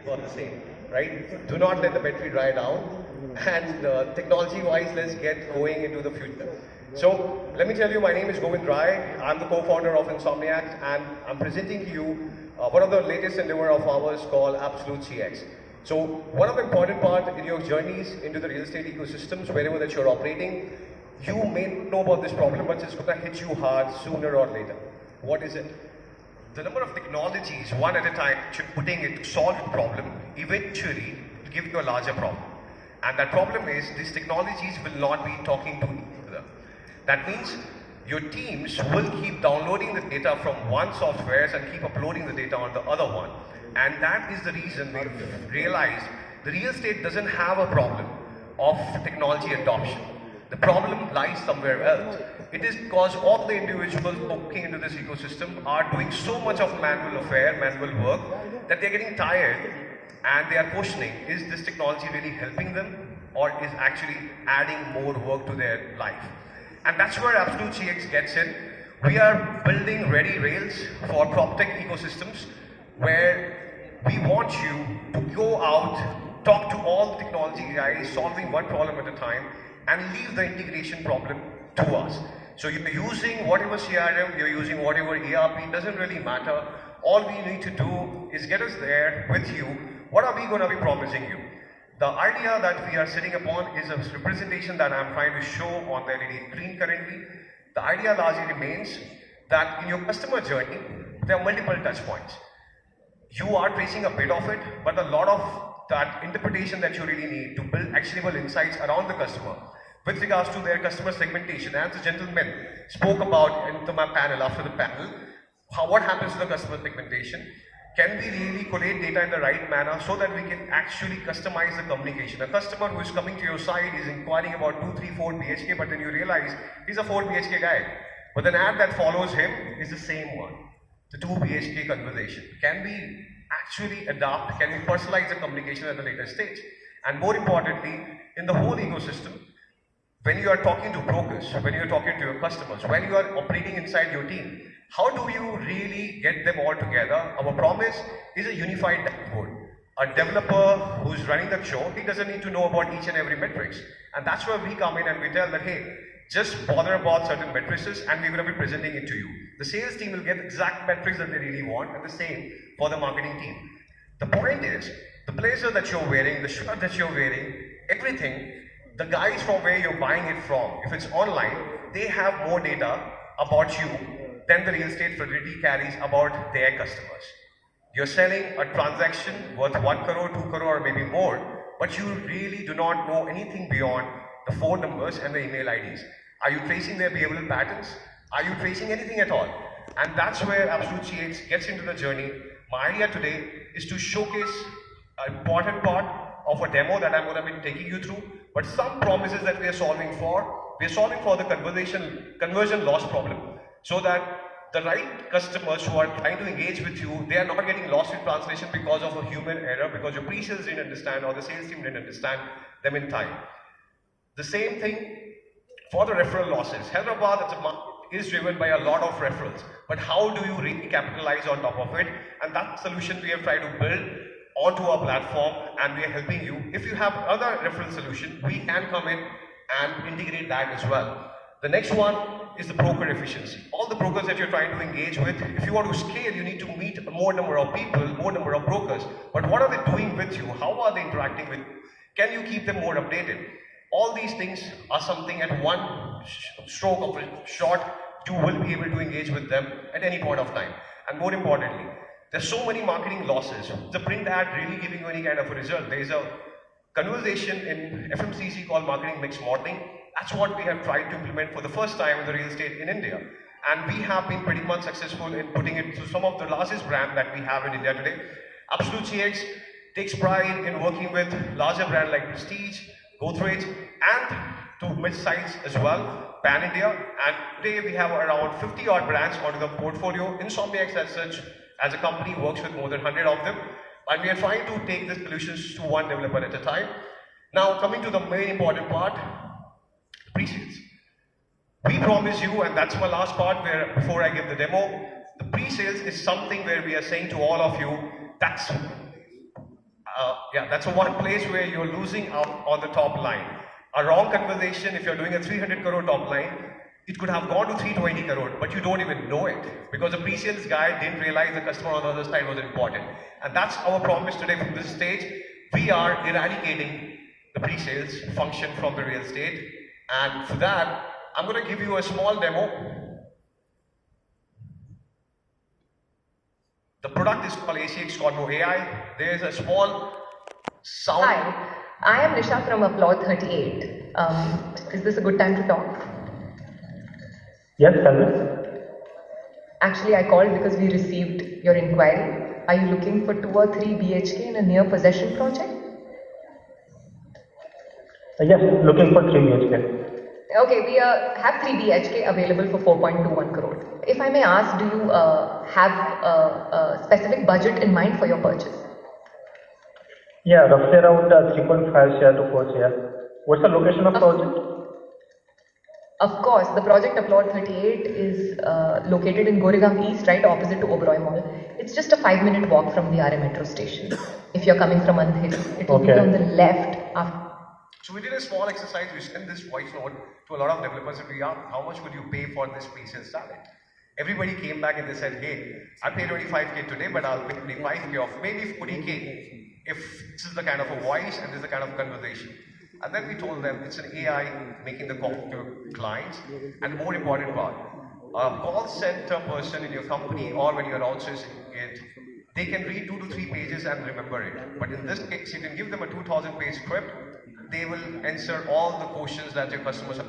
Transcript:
about the same, right? Do not let the battery dry down. And technology-wise, let's get going into the future. So let me tell you, my name is Govind Rai. I'm the co-founder of Insomniac, and I'm presenting to you one of the latest endeavor of ours called Absolute CX. So one of the important part in your journeys into the real estate ecosystems, wherever that you're operating, you may know about this problem, but it's going to hit you hard sooner or later. What is it? The number of technologies, one at a time, you're putting it to solve a problem, eventually to give you a larger problem. And that problem is, these technologies will not be talking to each other. That means your teams will keep downloading the data from one software and keep uploading the data on the other one. And that is the reason they realized the real estate doesn't have a problem of technology adoption. The problem lies somewhere else. It is because all the individuals working into this ecosystem are doing so much of manual work, that they're getting tired and they are questioning, is this technology really helping them or is actually adding more work to their life? And that's where Absolute CX gets in. We are building ready rails for PropTech ecosystems where we want you to go out, talk to all the technology guys, solving one problem at a time, and leave the integration problem to us. So you're using whatever CRM, you're using whatever ERP, doesn't really matter. All we need to do is get us there with you. What are we going to be promising you? The idea that we are sitting upon is a representation that I'm trying to show on the LED screen currently. The idea largely remains that in your customer journey, there are multiple touch points. You are tracing a bit of it, but a lot of that interpretation that you really need to build actionable insights around the customer with regards to their customer segmentation. As the gentleman spoke about in my panel, after the panel, what happens to the customer segmentation? Can we really collate data in the right manner so that we can actually customize the communication? A customer who is coming to your site is inquiring about 2, 3, 4 BHK, but then you realize he's a 4 BHK guy. But an ad that follows him is the same one, the 2 BHK conversation. Can we actually adapt? Can we personalize the communication at a later stage? And more importantly, in the whole ecosystem, when you are talking to brokers, when you are talking to your customers, when you are operating inside your team, how do you really get them all together? Our promise is a unified dashboard. A developer who's running the show, he doesn't need to know about each and every metrics. And that's where we come in and we tell that, hey, just bother about certain metrics and we're going to be presenting it to you. The sales team will get exact metrics that they really want, and the same for the marketing team. The point is, the blazer that you're wearing, the shirt that you're wearing, everything, the guys from where you're buying it from, if it's online, they have more data about you than the real estate fraternity carries about their customers. You're selling a transaction worth 1 crore, 2 crore, or maybe more, but you really do not know anything beyond the phone numbers and the email IDs. Are you tracing their behavioral patterns? Are you tracing anything at all? And that's where Absolute CX gets into the journey. My idea today is to showcase an important part of a demo that I'm going to be taking you through, but some promises that we are solving for. We are solving for the conversion loss problem, so that the right customers who are trying to engage with you, they are not getting lost in translation because of a human error, because your pre-sales didn't understand or the sales team didn't understand them in time. The same thing for the referral losses. Hyderabad as a market is driven by a lot of referrals, but how do you really capitalize on top of it? And that solution we have tried to build onto our platform, and we are helping you. If you have other referral solution, we can come in and integrate that as well. The next one is the broker efficiency. All the brokers that you're trying to engage with, if you want to scale, you need to meet a more number of people, more number of brokers. But what are they doing with you? How are they interacting with you? Can you keep them more updated? All these things are something at one stroke of a shot, you will be able to engage with them at any point of time. And more importantly, there's so many marketing losses. The print ad really giving you any kind of a result. There is a conversation in FMCG called marketing mix modeling. That's what we have tried to implement for the first time in the real estate in India. And we have been pretty much successful in putting it to some of the largest brands that we have in India today. Absolute CX takes pride in working with larger brands like Prestige, Godrej, and to mid-size as well, pan-India. And today we have around 50 odd brands onto the portfolio. Insomniac as such, as a company, works with more than 100 of them. And we are trying to take the solutions to one developer at a time. Now, coming to the main important part, pre-sales. We promise you, and that's my last part where before I give the demo, the pre-sales is something where we are saying to all of you, that's Yeah, that's the one place where you're losing out on the top line. A wrong conversation, if you're doing a 300 crore top line, it could have gone to 320 crore, but you don't even know it because the pre-sales guy didn't realize the customer on the other side was important. And that's our promise today from this stage. We are eradicating the pre-sales function from the real estate. And for that, I'm going to give you a small demo. The product is called ACX Convo AI. There is a small sound. Hi, I am Nisha from Applaud 38. Is this a good time to talk? Yes, tell me. Actually, I called because we received your inquiry. Are you looking for 2 or 3 BHK in a near possession project? Yes, looking for 3 BHK. Okay, we have 3 BHK available for 4.21 crore. If I may ask, do you have a specific budget in mind for your purchase? Yeah, roughly around 3.5 CR to 4 CR. What's the location of project? Of course, the project Applaud 38 is located in Goregaon East, right opposite to Oberoi Mall. It's just a 5-minute walk from the RA metro station. If you're coming from Andheri, it will be on the left after. So we did a small exercise. We sent this voice note to a lot of developers and we asked, how much would you pay for this pre-sales talent? Everybody came back and they said, hey, I pay 25K today, but I'll pay 25K of maybe 40K if this is the kind of a voice and this is the kind of conversation. And then we told them it's an AI making the call to clients. And the more important part, a call center person in your company or when you're outsourcing it, they can read 2 to 3 pages and remember it. But in this case, you can give them a 2,000 page script. They will answer all the questions that your customers have.